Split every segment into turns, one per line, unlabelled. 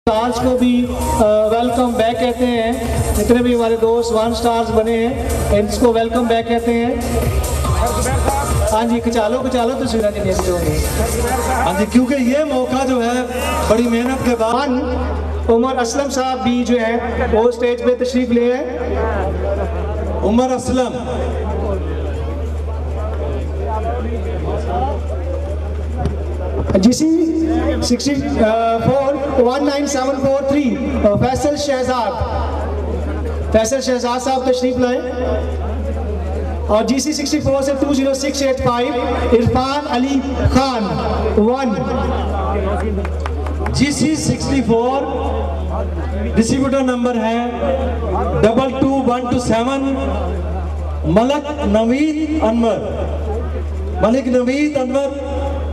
Stars को भी welcome back कहते हैं। जितने भी हमारे दोस्त 1 स्टार्स बने हैं इसको वेलकम बैक कहते हैं। हाँ जी, खचालो तो सूरज जी होंगे।
हाँ जी, क्योंकि ये मौका जो है बड़ी मेहनत के बाद
उमर असलम साहब भी जो है वो स्टेज पे तशरीफ ले हैं।
उमर असलम
GC 64 19743 फैसल शहजाद साहब तशरीफ लाए। और GC 64 से 20685 Irfan Ali Khan 1।
GC 64 distributor number है 22127 मलिक नवीद अनवर।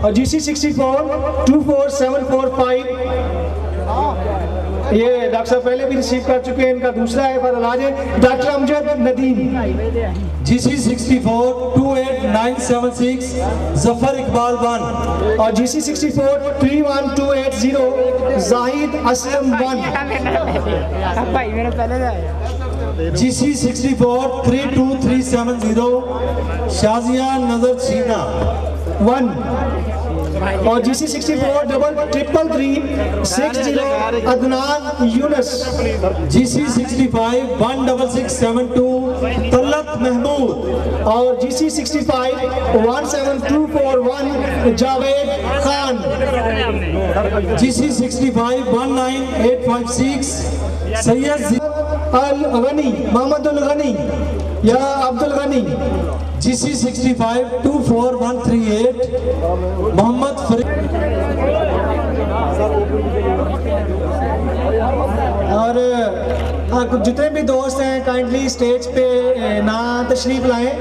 और GC 64 24745 ये डॉक्टर साहब पहले भी रिसीव कर चुके हैं। इनका दूसरा है पर इलाज है डॉक्टर अमजद नदीम।
GC 64 28976 जफर इकबाल 1।
और GC 64 31280 जाहिद असलम 1।
GC 64 32370 शाजिया नजर छीना
1। और GC 64 33360 अदनान यूनस।
GC 65 16672 तलत महमूद।
और GC 65 17241 जावेद खान।
GC 65 19856 सैयद
अल गनी मोहम्मद अल गनी या अब्दुल गनी।
GC 65 24138 मोहम्मद फरीद।
और जितने भी दोस्त हैं काइंडली स्टेज पे ना तशरीफ लाएं,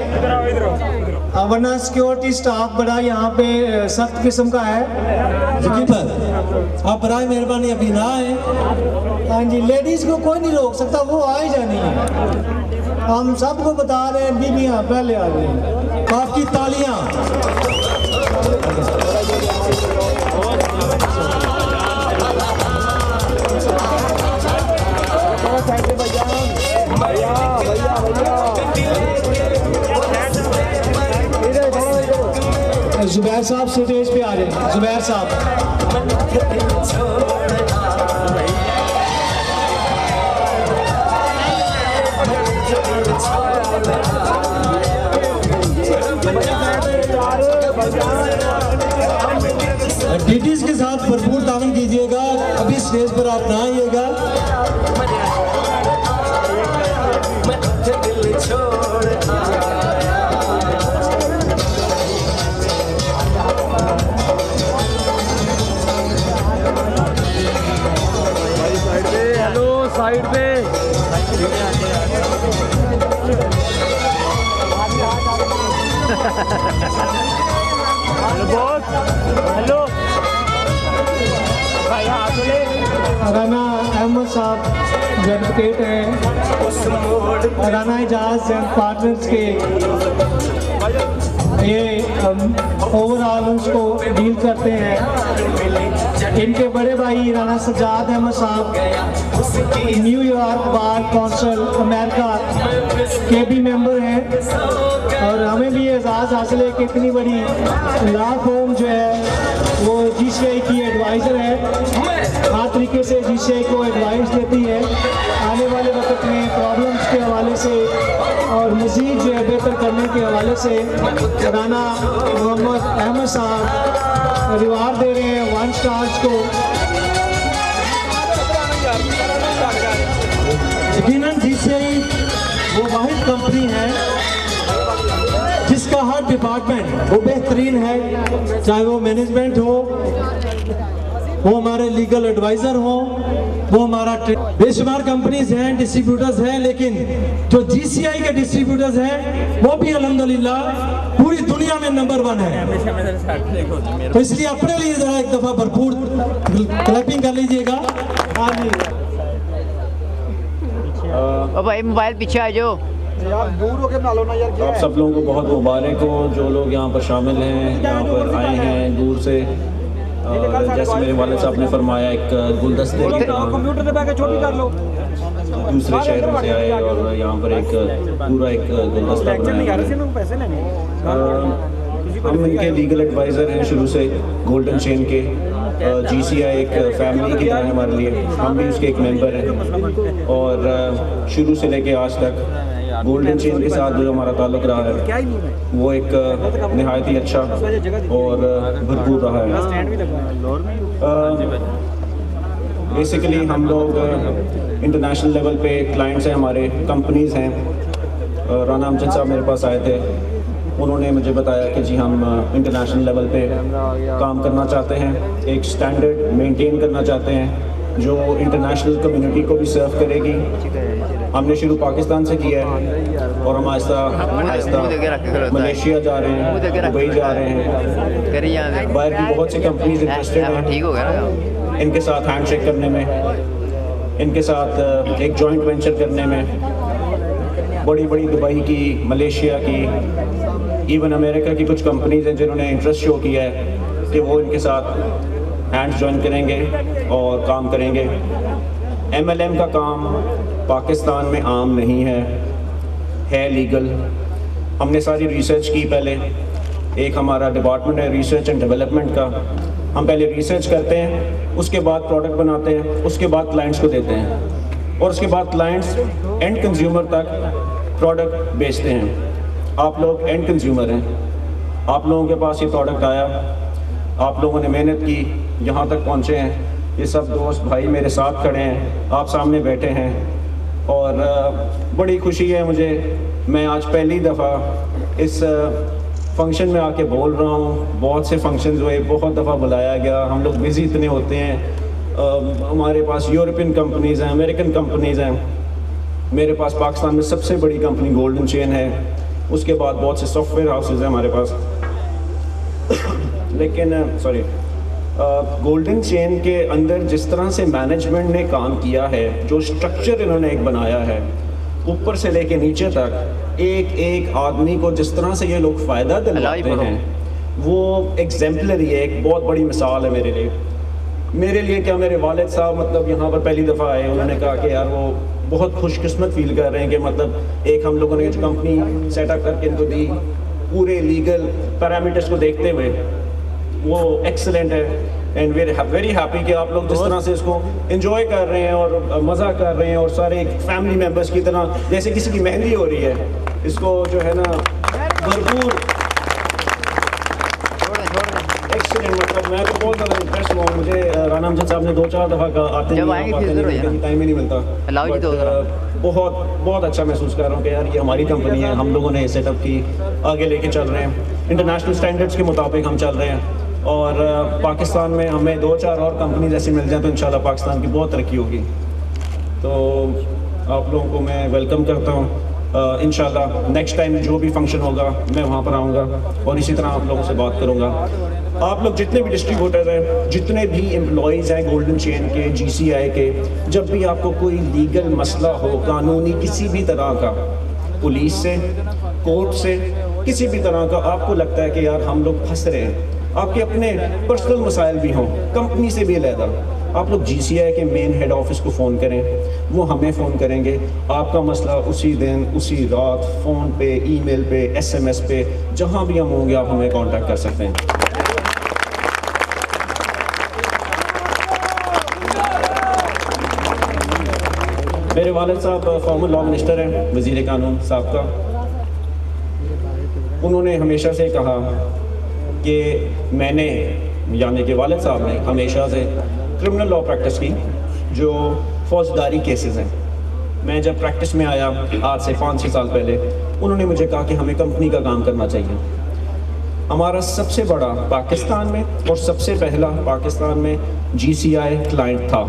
वरना सिक्योरिटी स्टाफ बड़ा यहाँ पे सख्त किस्म का है।
आप बराए मेहरबानी अभी ना आए।
हाँ जी, लेडीज़ को कोई नहीं रोक सकता, वो आ ही जानी है। हम सबको बता रहे हैं बीबियाँ पहले आ गई।
आपकी तालियां।
जुबैर साहब स्टेज पे आ रहे हैं। जुबैर साहब
डीटीज के साथ भरपूर तावन कीजिएगा। अभी स्टेज पर आप ना आइएगा।
हेलो साइड पे हेलो
राना अहमद साहब जो एडवोकेट हैं, राना एजाज एंड पार्टनर्स के ये ओवरऑल उसको डील करते हैं। इनके बड़े भाई राना सज्जाद अहमद साहब न्यूयॉर्क बार काउंसिल अमेरिका के भी मेंबर हैं। और हमें भी एजाज़ हासिल है कि इतनी बड़ी लॉ फर्म जो है वो GCI की एडवाइज़र है। हर तरीके से GCI को एडवाइस देती है आने वाले वक्त में प्रॉब्लम्स के हवाले से और मज़ीद जो है बेहतर करने के हवाले से। राना मोहम्मद अहमद साहब रिवार्ड दे रहे हैं 1 स्टार्स को।
यकीनन GCI वो वाहिद कंपनी है जिसका हर डिपार्टमेंट वो बेहतरीन है, चाहे वो मैनेजमेंट हो, वो हमारे लीगल एडवाइज़र हो, वो हमारा बेशुमार कंपनीज हैं, डिस्ट्रीब्यूटर्स हैं, लेकिन जो GCI के डिस्ट्रीब्यूटर्स हैं वो भी अल्हम्दुलिल्लाह पूरी दुनिया में नंबर 1 है। तो इसलिए अपने लिए जरा एक दफ़ा भरपूर क्लैपिंग कर लीजिएगा। हाँ जी
भाई मोबाइल पीछे आ जाओ
यार, दूर होके बना लो ना यार।
आप सब लोगों को बहुत मुबारक हो जो लोग यहाँ पर शामिल हैं, यहाँ पर आए हैं दूर से। जैसे मेरे वालिद साहब ने फरमाया, एक गुलदस्ते की तरह
कंप्यूटर पे छोटी कर लो।
दूसरे शहरों से आए और यहाँ पर एक पूरा एक गुलदस्ता बनाया है। हम इनके लीगल एडवाइज़र हैं शुरू से, गोल्डन चेन के। GCI एक फैमिली की तरह है हमारे लिए, हम भी उसके एक मेंबर हैं और शुरू से लेके आज तक गोल्डन चेन के साथ जो हमारा ताल्लुक़ रहा है वो एक नहायत ही अच्छा और भरपूर रहा है। बेसिकली हम लोग इंटरनेशनल लेवल पे क्लाइंट्स हैं, हमारे कंपनीज़ हैं। राना अमजद साहब मेरे पास आए थे, उन्होंने मुझे बताया कि जी हम इंटरनेशनल लेवल पे काम करना चाहते हैं, एक स्टैंडर्ड मेंटेन करना चाहते हैं जो इंटरनेशनल कम्युनिटी को भी सर्व करेगी। हमने शुरू पाकिस्तान से किया है और हम आहिस्ता आहिस्ता मलेशिया जा रहे हैं, दुबई जा रहे हैं। बाहर की बहुत सी कंपनीज इंटरेस्टेड हैं इनके साथ हैंडशेक करने में, इनके साथ एक जॉइंट वेंचर करने में। बड़ी बड़ी दुबई की, मलेशिया की, इवन अमेरिका की कुछ कंपनीज हैं जिन्होंने इंटरेस्ट शो किया है कि वो इनके साथ हैंड्स जॉइन करेंगे और काम करेंगे। MLM का काम पाकिस्तान में आम नहीं है लीगल। हमने सारी रिसर्च की पहले, एक हमारा डिपार्टमेंट है रिसर्च एंड डेवलपमेंट का। हम पहले रिसर्च करते हैं, उसके बाद प्रोडक्ट बनाते हैं, उसके बाद क्लाइंट्स को देते हैं और उसके बाद क्लाइंट्स एंड कंज्यूमर तक प्रोडक्ट बेचते हैं। आप लोग एंड कंज्यूमर हैं, आप लोगों के पास ये प्रोडक्ट आया, आप लोगों ने मेहनत की, यहाँ तक पहुँचे हैं। ये सब दोस्त भाई मेरे साथ खड़े हैं, आप सामने बैठे हैं और बड़ी खुशी है मुझे। मैं आज पहली दफ़ा इस फंक्शन में आके बोल रहा हूँ। बहुत से फंक्शंस हुए, बहुत दफ़ा बुलाया गया, हम लोग बिज़ी इतने होते हैं। हमारे पास यूरोपियन कंपनीज़ हैं, अमेरिकन कंपनीज़ हैं, मेरे पास पाकिस्तान में सबसे बड़ी कंपनी गोल्डन चेन है, उसके बाद बहुत से सॉफ्टवेयर हाउसेज हैं हमारे पास। लेकिन गोल्डन चेन के अंदर जिस तरह से मैनेजमेंट ने काम किया है, जो स्ट्रक्चर इन्होंने एक बनाया है ऊपर से लेके नीचे तक, एक एक आदमी को जिस तरह से ये लोग फ़ायदा दिलाते हैं, वो एग्जेम्पलरी है, एक बहुत बड़ी मिसाल है मेरे लिए क्या, मेरे वालिद साहब मतलब यहाँ पर पहली दफ़ा आए, उन्होंने कहा कि यार वो बहुत खुशकिस्मत फील कर रहे हैं कि मतलब एक हम लोगों ने जो कंपनी सेटअप करके इनको दी, पूरे लीगल पैरामीटर्स को देखते हुए वो एक्सीलेंट है। And we are very happy कि आप लोग जिस तरह से इसको एंजॉय कर रहे हैं और मज़ा कर रहे हैं और सारे फैमिली मेम्बर्स की तरह जैसे किसी की मेहंदी हो रही है, इसको जो है ना भरपूर एक्सीलेंट। मतलब मैं तो बहुत ज़्यादा इंप्रेस हुआ। मुझे राना अमजद साहब ने 2-4 दफ़ा आते हैं, टाइम ही नहीं मिलता। बहुत अच्छा महसूस कर रहा हूँ कि यार ये हमारी कंपनी है, हम लोगों ने सेटअप की, आगे लेके चल रहे हैं, इंटरनेशनल स्टैंडर्ड्स के मुताबिक हम चल रहे हैं और पाकिस्तान में हमें 2-4 और कंपनीज ऐसी मिल जाए तो इंशाल्लाह पाकिस्तान की बहुत तरक्की होगी। तो आप लोगों को मैं वेलकम करता हूँ। इंशाल्लाह नेक्स्ट टाइम जो भी फंक्शन होगा मैं वहाँ पर आऊँगा और इसी तरह आप लोगों से बात करूँगा। आप लोग जितने भी डिस्ट्रीब्यूटर हैं, जितने भी एम्प्लॉयज़ हैं गोल्डन चेन के, GCI के, जब भी आपको कोई लीगल मसला हो, कानूनी किसी भी तरह का, पुलिस से, कोर्ट से, किसी भी तरह का आपको लगता है कि यार हम लोग फंस रहे हैं, आपके अपने पर्सनल मसाइल भी हों, कंपनी से भी अलहदा, आप लोग GCI के मेन हेड ऑफिस को फ़ोन करें, वो हमें फ़ोन करेंगे। आपका मसला उसी दिन, उसी रात, फ़ोन पे, ईमेल पे, SMS पे, जहाँ भी हम होंगे आप हमें कांटेक्ट कर सकते हैं। मेरे वालिद साहब फॉर्मर लॉ मिनिस्टर हैं, वज़ीर कानून साहब का। उन्होंने हमेशा से कहा कि मैंने, यानी कि वालिद साहब ने हमेशा से क्रिमिनल लॉ प्रैक्टिस की, जो फौजदारी केसेस हैं। मैं जब प्रैक्टिस में आया आज से 5-6 साल पहले, उन्होंने मुझे कहा कि हमें कंपनी का काम करना चाहिए। हमारा सबसे बड़ा पाकिस्तान में और सबसे पहला पाकिस्तान में GCI क्लाइंट था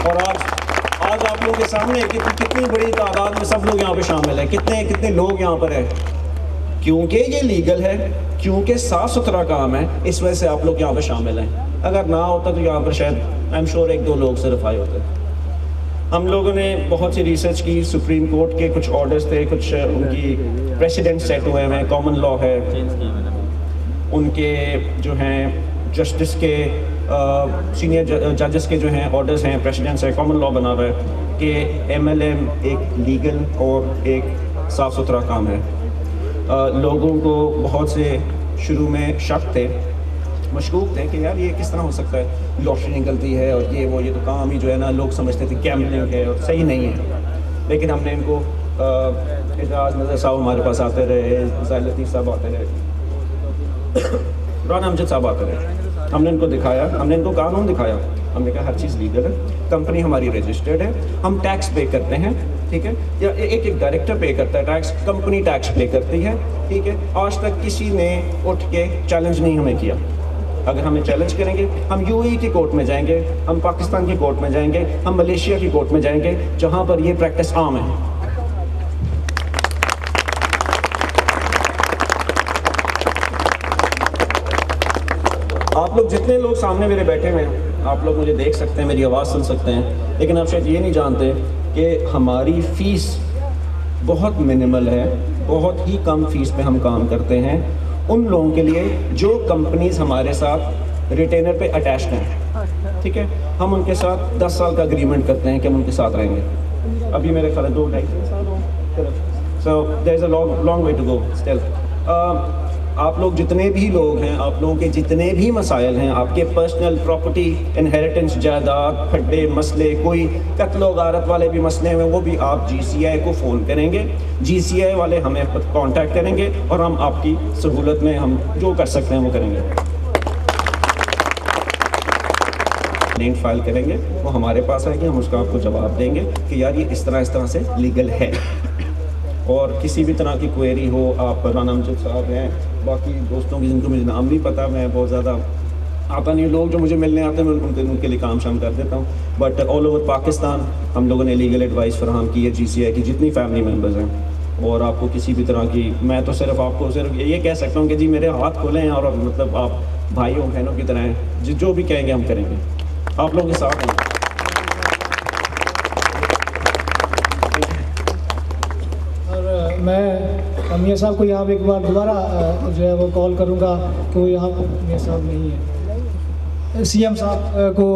और आज आप लोगों के सामने कितनी बड़ी तादाद में सब लोग यहाँ पे शामिल हैं, कितने लोग यहाँ पर हैं, क्योंकि ये लीगल है, क्योंकि साफ़ सुथरा काम है, इस वजह से आप लोग यहाँ पे शामिल हैं। अगर ना होता तो यहाँ पर शायद आई एम श्योर 1-2 लोग सिर्फ आए होते। हम लोगों ने बहुत सी रिसर्च की, सुप्रीम कोर्ट के कुछ ऑर्डर्स थे, कुछ उनकी प्रेसिडेंट सेट हुए हैं, कॉमन लॉ है, उनके जो हैं जस्टिस के सीनियर जजेस के जो हैं ऑर्डर्स हैं, प्रेसिडेंट्स हैं, कॉमन लॉ बना हुआ है कि MLM एक लीगल और एक साफ़ सुथरा काम है। लोगों को बहुत से शुरू में शक थे, मशकूक थे कि यार ये किस तरह हो सकता है, लॉटरी निकलती है और ये तो काम ही जो है ना, लोग समझते थे गैम्बलिंग है और सही नहीं है। लेकिन हमने इनको एजाज नज़र साहब हमारे पास आते रहे, ज़ाहिर लतीफ़ साहब आते रहे, राना अमजद साहब आते रहे, हमने इनको दिखाया, हमने इनको कानून दिखाया, हमने कहा हर चीज़ लीगल है, कंपनी हमारी रजिस्टर्ड है, हम टैक्स पे करते हैं, ठीक है, या एक डायरेक्टर पे करता है टैक्स, कंपनी टैक्स पे करती है, ठीक है। आज तक किसी ने उठ के चैलेंज नहीं हमें किया। अगर हमें चैलेंज करेंगे, हम UAE की कोर्ट में जाएंगे, हम पाकिस्तान की कोर्ट में जाएंगे, हम मलेशिया की कोर्ट में जाएंगे, जहाँ पर ये प्रैक्टिस आम है। आप लोग जितने लोग सामने मेरे बैठे हुए हैं, आप लोग मुझे देख सकते हैं, मेरी आवाज़ सुन सकते हैं, लेकिन आप शायद ये नहीं जानते कि हमारी फ़ीस बहुत मिनिमल है, बहुत ही कम फ़ीस पे हम काम करते हैं उन लोगों के लिए जो कंपनीज हमारे साथ रिटेनर पे अटैच्ड हैं, ठीक है। हम उनके साथ 10 साल का एग्रीमेंट करते हैं कि हम उनके साथ रहेंगे। अभी मेरे ख्याल 2-2.5 साल हो, so there is a long way to go still. आप लोग जितने भी लोग हैं, आप लोगों के जितने भी मसाइल हैं, आपके पर्सनल प्रॉपर्टी, इनहेरिटेंस, जायदाद, खड्डे मसले, कोई कत्ल गारत वाले भी मसले हैं, वो भी आप GCI को फ़ोन करेंगे, GCI वाले हमें कांटेक्ट करेंगे और हम आपकी सहूलत में हम जो कर सकते हैं वो करेंगे। लिंक फाइल करेंगे, वो हमारे पास आएगी, हम उसका आपको जवाब देंगे कि यार ये इस तरह से लीगल है। और किसी भी तरह की क्वेरी हो, आप राना अमजद साहब हैं, बाकी दोस्तों की जिनको मुझे नाम नहीं पता, मैं बहुत ज़्यादा आता नहीं, लोग जो मुझे मिलने आते हैं मैं उनके लिए काम शाम कर देता हूँ, बट ऑल ओवर पाकिस्तान हम लोगों ने लीगल एडवाइस फराहम की है GCI की जितनी फैमिली मेम्बर्स हैं। और आपको किसी भी तरह की, मैं तो सिर्फ आपको सिर्फ ये कह सकता हूँ कि जी मेरे हाथ खोले हैं और मतलब आप भाइयों बहनों की तरह हैं, जो भी कहेंगे हम करेंगे, आप लोगों के साथ हैं।
मैं मियाँ साहब को यहाँ पे एक बार दोबारा जो है वो कॉल करूँगा कि वो यहाँ मियाँ साहब नहीं है, CM साहब को,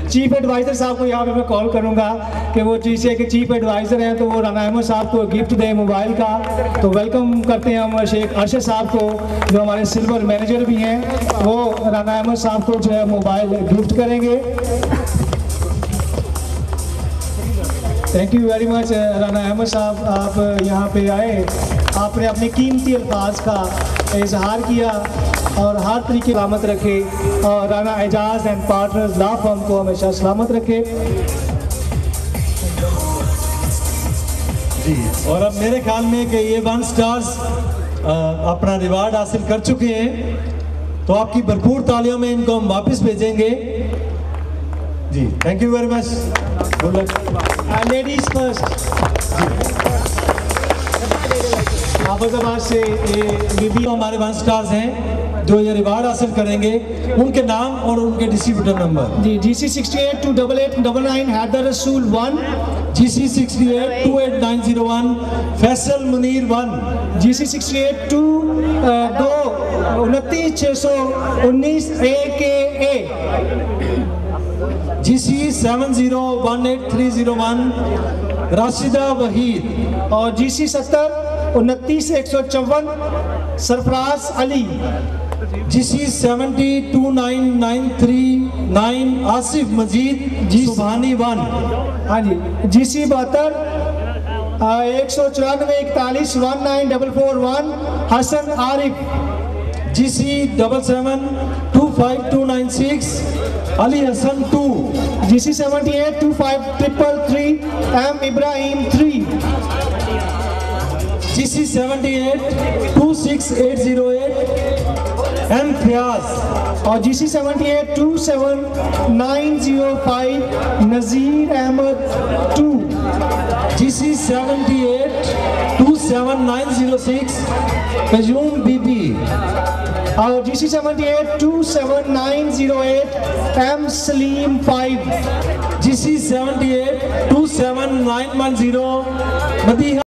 चीफ एडवाइज़र साहब को यहाँ पे मैं कॉल करूँगा कि वो GCI के चीफ एडवाइज़र हैं, तो वो राना अहमद साहब को गिफ्ट दें मोबाइल का। तो वेलकम करते हैं हम शेख अरशद साहब को, जो हमारे सिल्वर मैनेजर भी हैं, वो राना अहमद साहब को जो है मोबाइल गिफ्ट करेंगे। Thank you very much Rana Ahmad साहब, आप यहाँ पे आए, आपने अपने कीमती अल्फाज का इजहार किया और हर तरीके सलामत रखे, और Rana Ejaz and partners law firm को हमेशा सलामत रखे।
जी, और अब मेरे ख्याल में कि ये 1 स्टार्स अपना रिवार्ड हासिल कर चुके हैं, तो आपकी भरपूर तालियों में इनको हम वापस भेजेंगे। जी, thank you very much.
Ladies first, Hafizabad से बीबी
हमारे 1 स्टार्स हैं जो ये रिवार्ड हासिल करेंगे, उनके नाम और उनके डिस्ट्रीब्यूटर नंबर।
जी, GC 68 28899 हैदर रसूल 1,
GC 68 28901 Faisal Munir 1,
GC 68 2 29619 AKA,
GC 7018301 Rashida Waheed,
और GC 70 29 सरफराज अली,
GC 70 29939 आसिफ मजीद सुबहानी 1,
हाँ जी, GC 72 194 41 19441 Hasan Arif,
GC 77 25296 Ali Hasan 2,
GC 78 25333 M Ibrahim 3,
GC 78 26808 M Fayaz,
और GC 78 27905 नज़ीर अहमद 2,
GC 78 27906 कयूम बीबी,
और GC 78 27908 M Salim 5,
GC 78 27910 Madiha